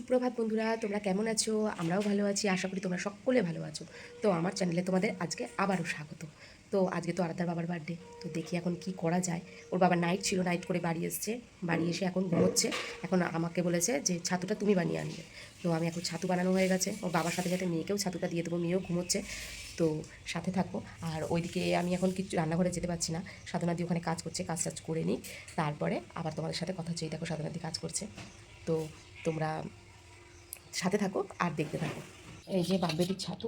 সুপ্রভাত বন্ধুরা, তোমরা কেমন আছো? আমরাও ভালো আছি, আশা করি তোমরা সকলে ভালো আছো। তো আমার চ্যানেলে তোমাদের আজকে আবারও স্বাগত। তো আজকে তো আরাধ্যার বাবার বার্থডে, তো দেখি এখন কি করা যায়। ওর বাবা নাইট ছিল, নাইট করে বাড়ি এসছে, বাড়ি এসে এখন ঘুমোচ্ছে। এখন আমাকে বলেছে যে ছাতুটা তুমি বানিয়ে আনবে। তো আমি এখন ছাতু বানানো হয়ে গেছে, ওর বাবার সাথে সাথে মেয়েকেও ছাতুটা দিয়ে দেবো, মেয়েও ঘুমোচ্ছে। তো সাথে থাকো। আর ওইদিকে আমি এখন কিছু রান্নাঘরে যেতে পারছি না, সাধনাদি ওখানে কাজ করছে, কাজ টাজ করে নিই, তারপরে আবার তোমাদের সাথে কথা হচ্ছে। দেখো সাধনাদি কাজ করছে, তো তোমরা সাথে থাকো আর দেখতে থাকো। এই যে বাপবেটির ছাতু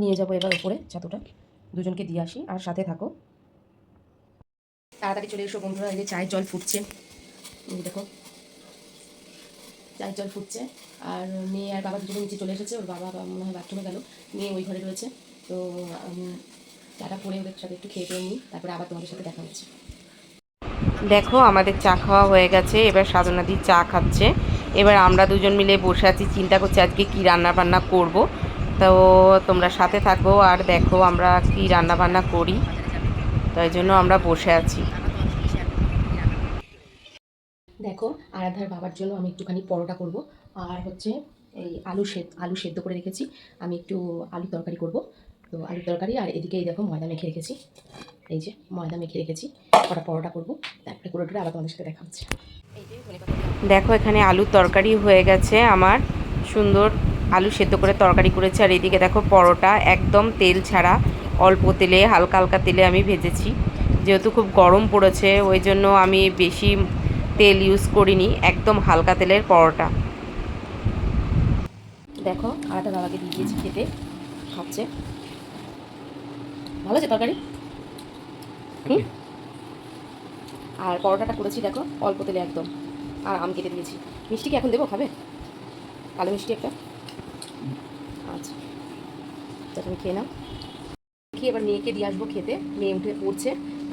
নিয়ে যাবো এবার ওপরে, ছাতুটা দুজনকে দিয়ে আসি, আর সাথে থাকো। তাড়াতাড়ি চলে এসো বন্ধুরা। এই যে চায়ের জল ফুটছে, দেখো চায়ের জল ফুটছে। আর মেয়ে আর বাবা দুজনে নিচে চলে এসেছে, ওর বাবা মনে হয় বাথরুমে গেল, মেয়ে ওই ঘরে রয়েছে। তো আমি চাটা পরে ওদের সাথে একটু খেয়ে নিই, তারপরে আবার তোমাদের সাথে দেখা হচ্ছে। দেখো আমাদের চা খাওয়া হয়ে গেছে, এবার সাধনাদি চা খাচ্ছে। এবার আমরা দুজন মিলে বসে আছি, চিন্তা করছি আজকে কি রান্না বান্না করব। তো তোমরা সাথে থাকো আর দেখো আমরা কি রান্না বান্না করি, তাই জন্য আমরা বসে আছি। দেখো আরাধ্যার বাবার জন্য আমি একটুখানি পরোটা করব, আর হচ্ছে এই আলু সেদ্ধ করে রেখেছি। আমি একটু আলু তরকারি করব, তো আলু তরকারি। আর এদিকে এই দেখো ময়দা মেখে রেখেছি, এই যে ময়দা মেখে রেখেছি, কটা পরোটা করব, তারপরে করে আবার তোমাদের সাথে দেখা হচ্ছে। দেখো এখানে আলুর তরকারি হয়ে গেছে আমার, সুন্দর আলু সেদ্ধ করে তরকারি করেছি। আর এদিকে দেখো পরোটা একদম তেল ছাড়া, অল্প তেলে হালকা হালকা তেলে আমি ভেজেছি। যেহেতু খুব গরম পড়েছে ওই জন্য আমি বেশি তেল ইউজ করিনি, একদম হালকা তেলের পরোটা। দেখো আরাধ্যা বাবাকে দিয়ে দিয়েছি খেতে, খাচ্ছে। ভালো আছে তরকারি? হুম। আর পরোটাটা করেছি দেখো অল্প তেলে একদম, আর আম কেটে দিয়েছি। মিষ্টি কি এখন দেবো, খাবে? কালো মিষ্টি একটা, আচ্ছা তুমি খেয়ে নাও। খেয়ে এবার মেয়েকে দিয়ে আসবো খেতে, মেয়ে উঠে পড়ছে।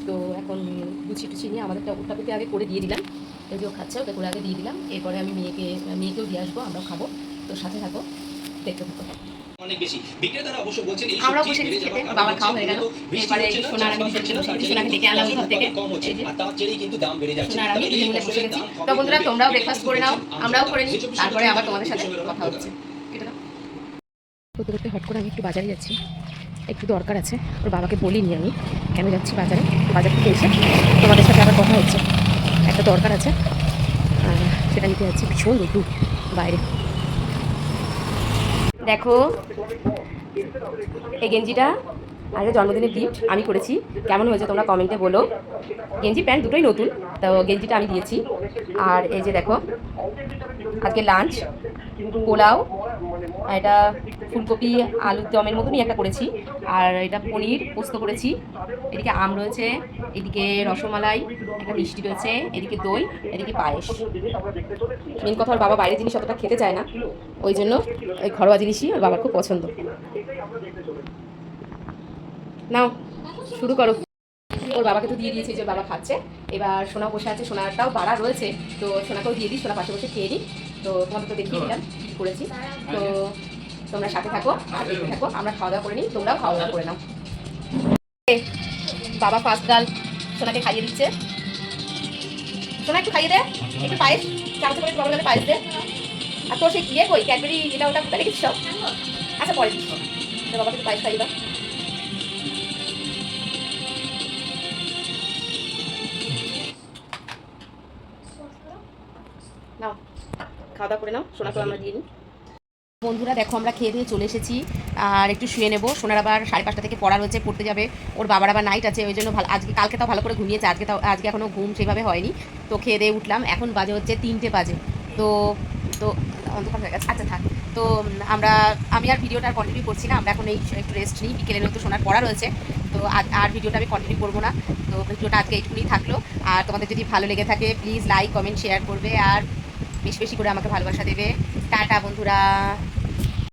তো এখন গুছিয়ে টুছিয়ে নিয়ে আমাদেরটা উঠটা পেতে আগে করে দিয়ে দিলাম, যদিও খাচ্ছে ওটা করে আগে দিয়ে দিলাম। এরপরে আমি মেয়েকেও দিয়ে আসবো, আমরাও খাবো। তো সাথে থাকো, দেখতে থাকো। অনেক বেশি বিক্রেতারা অবশ্য বলছেন এই আমরা বসে গেছি খেতে, বাবার খাওয়া হয়ে গেল। এবারে সোনার আমি সোনাকে ডেকে আনলাম ওই ঘর থেকে, কম হচ্ছে আর তার জেরেই কিন্তু দাম বেড়ে যাচ্ছে। সোনার আমি দুজনে মিলে বসে গেছি। তো বন্ধুরা তোমরাও ব্রেকফাস্ট করে নাও, আমরাও করে নিই, তারপরে আবার তোমাদের সাথে কথা হচ্ছে। করতে করতে হট করে আমি একটু বাজারে যাচ্ছি, একটু দরকার আছে। ওর বাবাকে বলিনি আমি কেন যাচ্ছি বাজারে, বাজার থেকে এসে তোমাদের সাথে আবার কথা হচ্ছে। একটা দরকার আছে, সেটা নিতে যাচ্ছি। ভীষণ রোদ্দুর বাইরে। দেখো এই গেঞ্জিটা আগে জন্মদিনের গিফট আমি করেছি, কেমন হয়েছে তোমরা কমেন্টে বলো। গেঞ্জি প্যান্ট দুটোই নতুন, তো গেঞ্জিটা আমি দিয়েছি। আর এই যে দেখো আজকে লাঞ্চ পোলাও, এটা ফুলকপি আলুর দমের মতনই একটা করেছি, আর এটা পনির পোস্ত করেছি। এদিকে আম রয়েছে, এদিকে রসমালাই, একটা মিষ্টি রয়েছে, এদিকে দই, এদিকে পায়েস। মেন কথা ওর বাবা বাইরের জিনিস অতটা খেতে চায় না, ওই জন্য ওই ঘরোয়া জিনিসই ওর বাবার খুব পছন্দ। নাও শুরু করো। ওর বাবাকে তো দিয়ে দিয়েছি, যে বাবা খাচ্ছে। এবার সোনা বসে আছে, সোনাটাও বাড়া রয়েছে, তো সোনাকেও দিয়ে দিই, সোনা পাশে বসে খেয়ে নিই। তো তোমাদের তো দেখিয়ে দিলাম কী করেছি। তো তোমরা সাথে থাকো আর দেখতে থাকো, আমরা খাওয়া দাওয়া করে নিই, তোমরাও খাওয়া দাওয়া করে নাও। বাবা ফার্স্ট ডাল সোনাকে খাইয়ে দিচ্ছে। সোনা একটু খাইয়ে দে, একটু পায়েস, চামচ করে বাবা গেলে পায়েস দে। আর তোর সেই ইয়ে কই ক্যাডবেরি এটা ওটা কোথায় রেখেছিস সব? আচ্ছা পরে দিস, বাবাকে একটু পায়েস খাইয়ে দাও। নাও খাওয়া দাওয়া করে নাও, সোনাকে আমরা দিয়ে নিই। বন্ধুরা দেখো আমরা খেয়ে দিয়ে চলে এসেছি, আর একটু শুয়ে নেবো। সোনার আবার 5:30 থেকে পড়া রয়েছে, পড়তে যাবে। ওর বাবার আবার নাইট আছে, ওই জন্য আজকে কালকে তাও ভালো করে ঘুমিয়েছে, আজকে এখনও ঘুম সেভাবে হয়নি। তো খেয়ে দিয়ে উঠলাম, এখন বাজে হচ্ছে 3টে বাজে। তো তো অন্ধকার হয়ে গেছে, আচ্ছা থাক। তো আমি আর ভিডিওটা আর কন্টিনিউ করছি না, আমরা এখন এই একটু রেস্ট নিই, বিকেলের তো সোনার পড়া রয়েছে। তো আর ভিডিওটা আমি কন্টিনিউ করবো না। তো ভিডিওটা আজকে এইটুকুই থাকলো। আর তোমাদের যদি ভালো লেগে থাকে প্লিজ লাইক কমেন্ট শেয়ার করবে, আর বেশি বেশি করে আমাকে ভালোবাসা দেবে। টাটা বন্ধুরা।